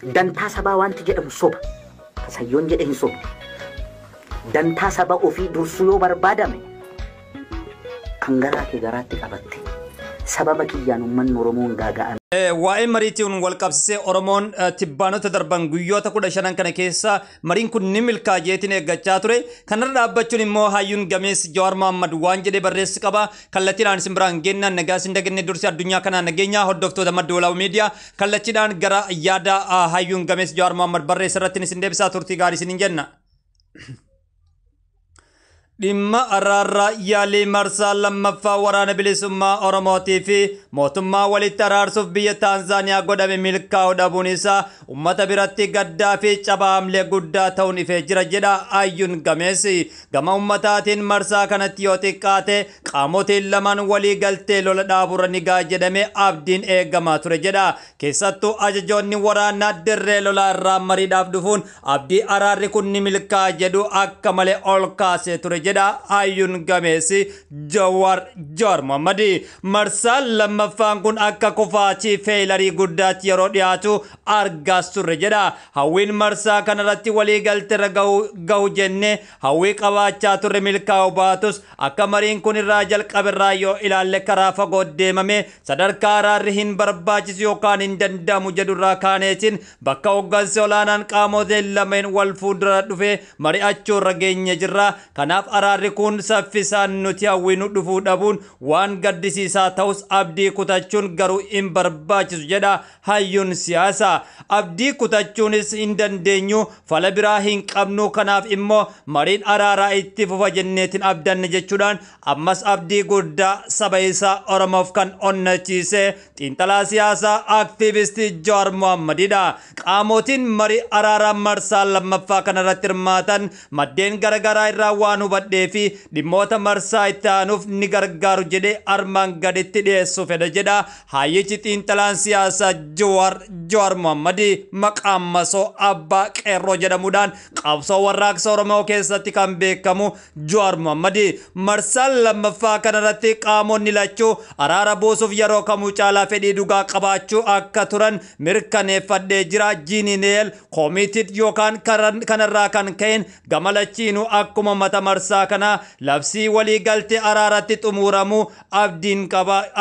dantaa sabaa wanti jedhamu soba. Kasayyoon jedhe hin sobne. Dantaa saba ofii dursuu yoo barbaadame kan garaa kee garaatti qabatte sababa kiyyaan uummanni Oromoon gaaga'an. Waa'ee mariitiin wal qabsiisee Oromoon tibbaanota darban guyyoota 15 kana keessa mariin kun ni milkaa'eetiin eeggachaa ture. Kanarra dhaabbachuun immoo hayyuun gameessi Jawaar Mohaammed waan jedhee barreessi qaba. Kallattiidhaan isin biraan geenyaan nagaa isin daganne dursi addunyaa kanaa nageenya hordoftoota madda walabaa miidiyaa kallattiidhaan gara yaada hayyuun gameessi Jawaar Mohaammed barreessa irratti isin deebisaa turtii gaarii isin jenna. dhimma araarraa yaalii marsaa lammaffaa waraana bilisummaa Oromootii fi mootummaa walitti araarsuuf biyya Taanzaaniyaa godhame milkaa'uu dhabuun isaa uummata biratti gaddaa fi cabaa hamlee guddaa ta'uun ifee jira jedha hayyuun gameessi. Gama uummataatiin marsaa kanatti yoo xiqqaate qaamotiin lamaan walii galtee lola dhaaburra ni ga'a jedhamee abdiin eegamaa ture jedha. Keessattuu ajajoonni waraanaa dirree lolaa irraa mariidhaaf dhufuun abdii araarri kun ni milkaa'a jedhu akka malee ol kaasee ture jedha. hayyuun gameessi Jawaar Mohaammed. Marsaan lammaffaan kun akka kufaatii feelarii guddaatti yeroo dhiyaatu argaas turre jedha. Hawwiin marsaa kanarratti walii galteerra gahu jennee hawwii qabaachaa turre milkaa'uu baatus akka mariin kun irraa jalqaberraa yoo ilaalle karaa fagoo deemame sadarkaa araarri hin barbaachisu yookaan hin danda'amu jedhurraa kaaneetiin bakka hoggansi olaanaan qaamoteen lameen wal fuuldura dhufee mari'achuurra geenye jirra. Kanaaf araarri kun saffisaan nuti hawwinu dhufuu dhabuun waan gaddisiisaa ta'us abdii kutachuun garuu hin barbaachisu jedha hayyuun siyaasaa. Abdii kutachuunis hin dandeenyu fala biraa hin qabnu kanaaf immoo mariin araaraa itti fufa jenneetiin abdanne jechuudhaan ammas abdii guddaa saba isaa Oromoof kan onnachiise xiinxalaa siyaasaa aktiivistii Jawaar Mohaammadidha. Qaamotiin marii araaraa marsaa lammaffaa kanarratti hirmaatan maddeen garaagaraa irraa waan hubadhee fi dhimmoota marsaa itti aanuuf ni gargaaru jedhee armaan gaditti dhiyeessuu fedha jedha hayyichi xiinxalaan siyaasaa Jawaar Mohaammed. Maqaan masoo abbaa qeerroo jedhamuudhaan qabsoo warraaqsa Oromoo keessatti kan beekamu Jawaar Mohaammed marsaan lammaffaa kanarratti qaamonni lachuu araara buusuuf yeroo kamuu caalaa fedhii dhugaa qabaachuu akka turan mirkaneeffadhee jira. Jiineel koomitii yookaan kanarraa kan ka'een gama lachiinuu akkuma mata marsaa kana labsii walii galtee araaratti xumuramu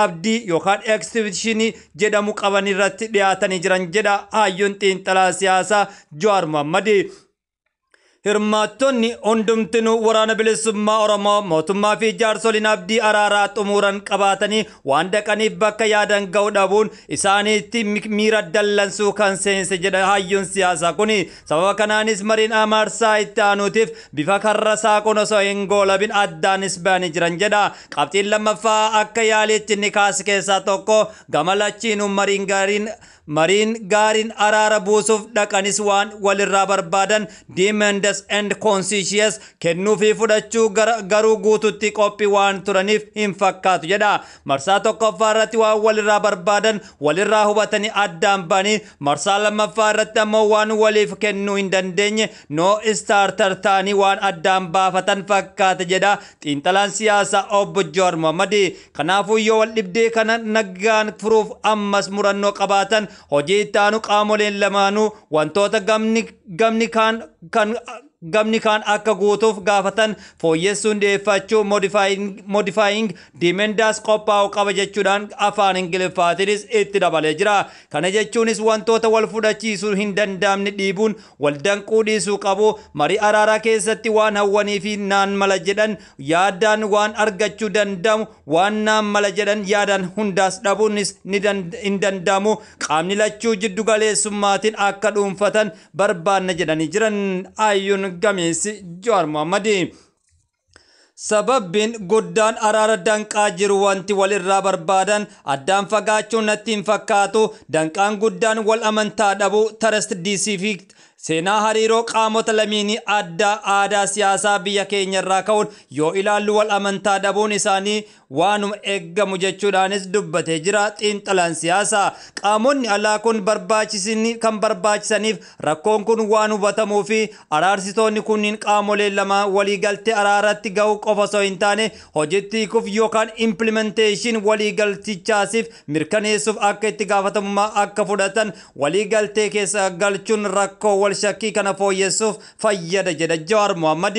abdii yookaan ekstivishinii jedhamu qaban irratti dhiyaatanii jiran jedha hayyuun xiinxalaa siyaasaa Jawaar Mohaammed. Hirmaattonni hundumtinuu waraana bilisummaa Oromoo mootummaa fi jaarsoliin abdii araaraa xumuran qabaatanii waan dhaqaniif bakka yaadan ga'uu dhabuun isaaniitti miira dallansuu kan seense jedha hayyuun siyaasaa kuni. Sababa kanaanis mariin marsaa itti aanuutiif bifa karra saaquun osoo hin goolabin addaanis ba'anii jiran jedha. Qabxiin lammaffaa akka yaaliitti inni kaase keessaa tokko gama lachiinuu mariin gaariin araara buusuuf dhaqanis waan walirraa barbaadan demands and concessions kennuu fi fudhachuu garuu guututti qophii waan turaniif hin fakkaatu jedha. Marsaa tokkoffaa irratti waan walirraa barbaadan walirraa hubatanii addaan ba'anii marsaa lammaffaa irratti ammoo waan waliif kennuu hin dandeenye no starter ta'anii waan addaan baafatan fakkaata jedha xiinxalaan siyaasaa obbo Jawaar Mohaammed. Kanaafuu yoo wal dhibdee kana nagaan furuuf ammas murannoo qabaatan hojii itti aanu qaamoleen lamaanuu wantoota gamni kaan akka guutuuf gaafatan fooyyessuun dhiyeeffachuu modifying demands qophaa'uu qaba jechuudhaan afaan Ingiliffaatiinis itti dabalee jira. Kana jechuunis wantoota wal fudhachiisuu hin danda'amne dhiibuun wal danquu dhiisuu qabu. Marii araaraa keessatti waan hawwanii fi naan mala jedhan yaadaan waan argachuu danda'amu waan naan mala jedhan yaadaan hundaas dhabuunis hin danda'amu. Qaamni lachuu jiddu galeessummaatiin akka dhuunfatan barbaanna jedhanii jiran hayyuun gameessi Jawaar Mohaammed. Sababbiin guddaan araara danqaa jiru wanti walirraa barbaadan addaan fagaachuun natti hin fakkaatu. Danqaan guddaan wal amantaa dhabuu trust Seenaa hariiroo qaamota lameenii adda aadaa siyaasaa biyya keenya irraa ka'uun yoo ilaallu wal amantaa dhabuun isaanii waanuma eeggamu jechuudhaanis dubbatee jira xiinxalaan siyaasaa. Qaamonni alaa kun kan barbaachisaniif rakkoon kun waan hubatamuu fi araarsitoonni kunniin qaamolee lama waliigaltee araaratti ga'uu qofa osoo hin taane hojiitti hiikuuf yookaan implementeeshin waliigaltichaasiif mirkaneessuuf akka itti gaafatamummaa akka fudhatan waliigaltee keessa galchuun rakkoo wal shakkii kana fooyyessuuf fayyada jedha Jawaar Mohammad.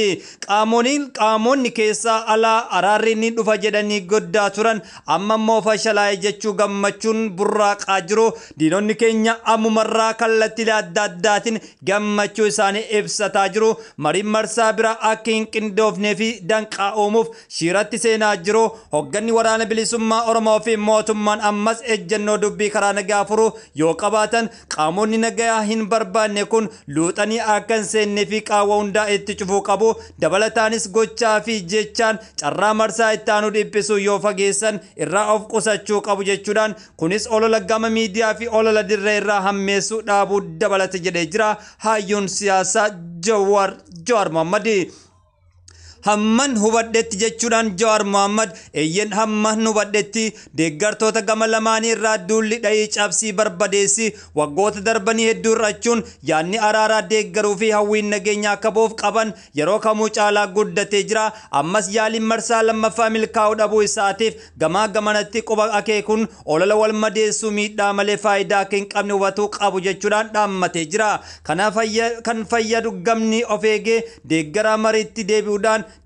Qaamonni keessaa alaa araarri ni dhufa jedhanii goddaa turan amma immoo fashalaa'e jechuu gammachuun burraaqaa jiru. Diinonni keenya ammumarraa kallattiilee adda addaatiin gammachuu isaanii ibsataa jiru. Mariin marsaa bira akka hin qindoofnee fi danqaa uumuuf shiiratti seenaa jiru. Hogganni waraana bilisummaa Oromoo fi mootummaan ammas ejjennoo dubbii karaa nagaa furu yoo qabaatan qaamonni nagaa hin barbaanne kun luuxanii akka hin seennee fi qaawwa hundaa itti cufuu qabu. Dabalataanis gochaa fi jechaan carraa marsaa itti aanu dhiphisu yoo fageessan irraa of qusachuu qabu jechuudhaan kunis olola gama miidiyaa fi olola dirree irraa hammeessuu dhaabuu dabalata jedhee jira hayyuun siyaasaa Jawaar Mohammad. Hamman hubadhetti jechuudhaan Jawaar Mohammad eeyyen hamman hubadhetti deeggartoota gama lamaanii irraa duulli dha'ii cabsii barbadeessi waggoota darbanii hedduu irrachuun yaadni araaraa deeggaruu fi hawwiin nageenya akka bu'uuf qaban yeroo kamuu caalaa guddatee jira. Ammas yaaliin marsaa lammaffaa milkaa'uu dhabuu isaatiif gamaa gamanatti quba akeekuun olola wal madeessuu miidhaa malee faayidaa akka hin qabne hubatuu qabu jechuudhaan dhaammatee jira. Kan fayyadu gamni of eegee deeggaraa mariitti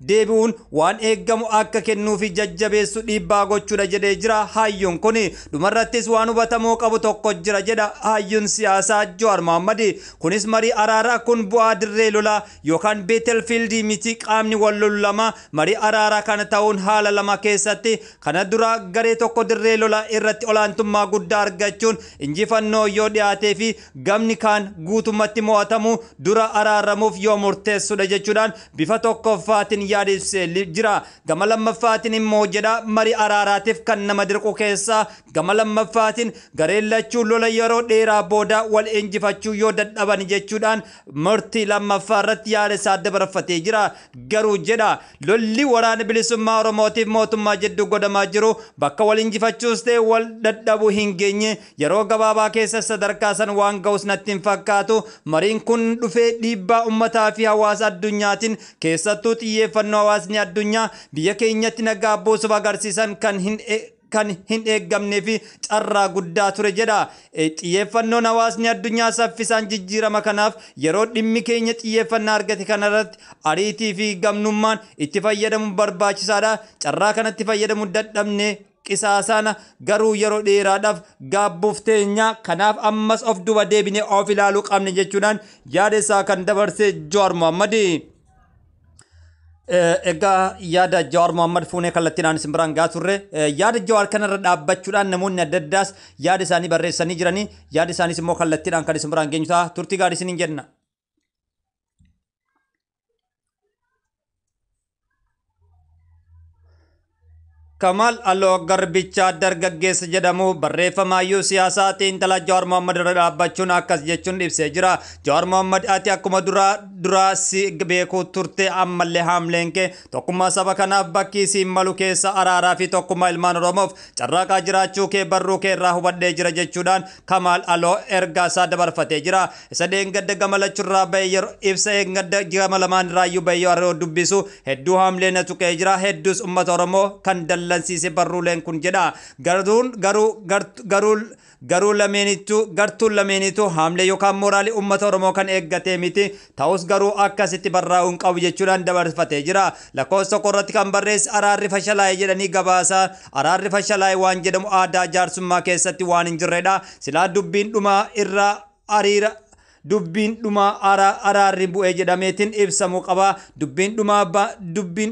deebi'uun waan eeggamu akka kennuu fi jajjabeessu dhiibbaa gochuudha jedhee jira hayyuun kun. Dhumarrattis waan hubatamuu qabu tokko jira jedha hayyuun siyaasaa Jawaar Mohammad. Kunis marii araaraa kun bu'aa dirree lolaa yookaan beetelfiildii miti qaamni wal lolu lama marii araaraa kana ta'uun haala lama keessatti kana dura garee tokko dirree lolaa irratti olaantummaa guddaa argachuun injifannoo yoo dhiyaatee fi gamni kaan guutumatti mo'atamu dura araaramuuf yoo murteessudha jechuudhaan bifa tokkoffaatiin yaadessee jira. Gama lammaffaatiin immoo jedha marii araaraatiif kan nama dirqu keessaa gama lammaffaatiin gareen lachuu lola yeroo dheeraa booda wal injifachuu yoo dadhaban jechuudhaan murtii lammaffaa irratti yaada isaa dabarfatee jira. Garuu jedha lolli waraana bilisummaa Oromootiif mootummaa jidduu godhamaa jiru bakka wal injifachuus ta'e wal dadhabuu hin geenye yeroo gabaabaa keessa sadarkaa san waan ga'us natti hin fakkaatu. Mariin kun dhufee dhiibbaa ummataa fi hawaasa addunyaatiin keessattuu xiyyeeffannoo hawaasni addunyaa biyya keenyatti nagaa buusuuf agarsiisan kan hin eeggamnee fi carraa guddaa ture jedha. Xiyyeeffannoon hawaasni addunyaa saffisaan jijjiirama kanaaf yeroo dhimmi keenya xiyyeeffannaa argate kanarratti ariitii fi gamnummaan itti fayyadamuun barbaachisaadha. Carraa kanatti fayyadamuu dadhabnee qisaasana garuu yeroo dheeraadhaaf gaabbuuf teenya kanaaf ammas of duba deebinee of ilaaluu qabne jechuudhaan yaada isaa kan dabarse Jawaar Mohammad. Egaa yaada Jawaar Mohammad fuunee kallattiidhaan isin biraan gaa turre yaada Jawaar kanarra dhaabbachuudhaan namoonni adda addaas yaada isaanii barreessanii jiranii yaada isaaniis immoo kallattiidhaan kan isin biraan geenyu ta'a. Turtii gaarii isiniin jenna. Kamal Aloo Garbicha dargaggeessa jedhamu barreeffamaayyuu siyaasaa xiinxalaa Jawaar Mohammad irra dhaabbachuun akkas jechuun ibsee jira. Jawaar Mohammad ati akkuma duraa si beekuu turte ammallee haamleen kee tokkummaa saba kanaaf bakki siin malu keessa araaraa fi tokkummaa ilmaan Oromoof carraaqaa jiraachuu kee barruu kee irraa hubadhee jira jechuudhaan Kamal Aloo ergaa isaa dabarfatee jira. Isa deengadda gamalachurraa bahee yeroo ibsa eeggadda gama lamaan irraayyuu bahee yeroo dubbisu hedduu haamleen tuqee jira. Hedduus uummata Oromoo kan dallansiise barruuleen kun jedha. Gartuun lameenitu haamlee yookaan mooraalii uummata Oromoo kan eeggatee miti. Ta'us garuu akkasitti barraa'uun qabu jechuudhaan dabarfatee jira. Lakkoofsa tokko irratti kan barreesse araarri fashalaa'e jedhanii gabaasa. Araarri fashalaa'e waan jedhamu aadaa jaarsummaa keessatti waan hin jirredha. Silaa dubbiin dhumaa irraa ariira dubbiin dhumaa araarri bu'ee jedhameetiin ibsamuu qaba. Dubbiin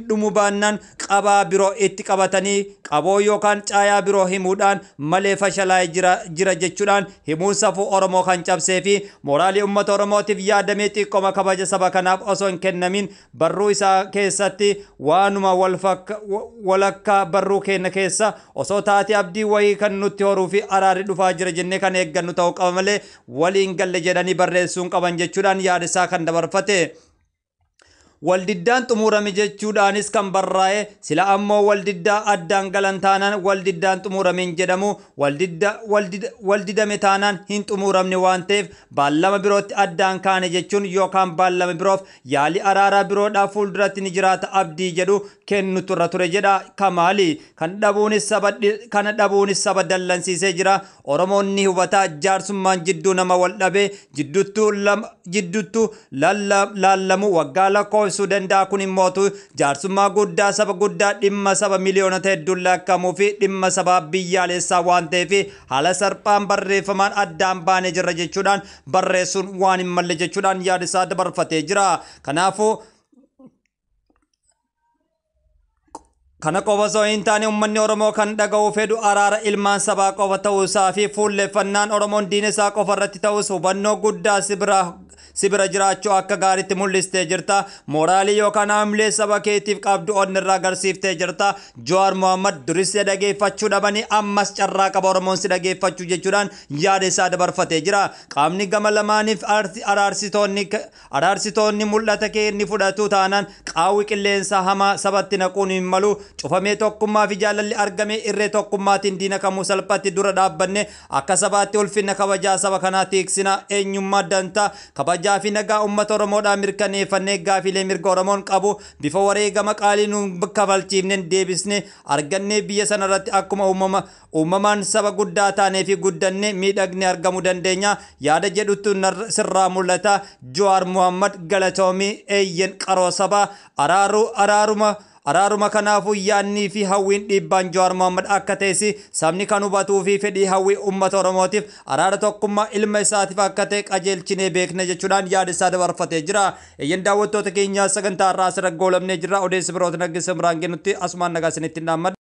dhumuu baannaan qabaa biroo itti qabatanii qaboo yookaan caayaa biroo himuudhaan malee fashalaa'ee jira jechuudhaan himuun safuu Oromoo kan cabsee fi mooraalii uummata Oromootiif yaadamee xiqqooma kabaja saba kanaaf osoo hin kennamin barruu isaa keessatti waanuma walakkaa barruu keenya keessa osoo taate abdii wayii kan nutti horuu fi araarri dhufaa jira jennee kan eeggannu ta'uu qaba malee waliin galle jedhanii barreessu. balleessuun qaban jechuudhaan yaada isaa kan dabarfate. Waldiddaan xumurame jechuudhaanis kan barraa'e sila ammoo waldiddaa addaan galan taanaan waldiddaan xumurame hin jedhamu waldidame taanaan hin xumuramne waan ta'eef baallama birootti addaan kaane jechuun yookaan baallama biroof yaalii araaraa biroodhaa fuulduratti ni jiraata abdii jedhu kennu turra ture jedha Kamaali. Kana dhabuunis saba dallansiisee jira. Oromoon ni hubataa jaarsummaan jidduu nama wal dhabee jidduttuu laallamu waggaa lakkoofsuu danda'a. Kun immoo jaarsummaa guddaa saba guddaa dhimma saba miliyoonota hedduun lakkaa'amuu fi dhimma saba biyyaalessaa waan ta'eef haala salphaan barreeffamaan addaan baanee jirra jechuudhaan barreessuun waan hin malle jechuudhaan yaada isaa dabarfatee jira. Kanaafuu kana qofa osoo hin taane uummanni Oromoo kan dhaga'uu fedhu araara ilmaan sabaa qofa ta'uusaa fi fuulleffannaan Oromoon diina isaa qofa irratti ta'us hubannoo guddaa sibira jiraachuu akka gaariitti mul'istee jirta. Mooraalii yookaan haamilee saba keetiif qabdu onni irraa agarsiiftee jirta. Jawaar Mohaammed duris si dhageeffachuu dhabanii ammas carraa qaba Oromoon si dhageeffachuu jechuudhaan yaada isaa dabarfatee jira. Qaamni gama lamaaniif araarsitoonni mul'ata kee inni fudhatu taanaan qaawwi qilleensa hamaa sabatti naquun hin malu. Cufamee tokkummaa fi jaalalli argamee irree tokkummaatiin diina kamuu salphatti dura dhaabbanne akka sabaatti ulfina kabajaa saba kanaa tiiksina eenyummaa dantaa kabajaa fi nagaa uummata Oromoodhaan mirkaneeffannee gaafilee mirga Oromoon qabu bifa wareegama qaalii nu kafalchiifneen deebisne argannee biyya sanarratti akkuma uumamaan saba guddaa taanee fi guddannee miidhagnee argamuu dandeenya yaada jedhutu sirraa mul'ata. Jawaar Mohaammed galatoomii eeyyen qaroo sabaa araaruma kanaafuu yaannii fi hawwiin dhiibbaan Jawaar Mohaammed akka ta'e sabni kan hubatuu fi fedhii hawwii uummata Oromootiif araara tokkummaa ilma isaatiif akka ta'e qajeelchinee beekna jechuudhaan yaada isaa dabarfatee jira. Eeyyan daawwattoota keenyaa sagantaa irraa asirra goolabnee jirra. Odeessi biroota naggeessa biraan kennutti asumaan nagaa isinitti dhaammadha.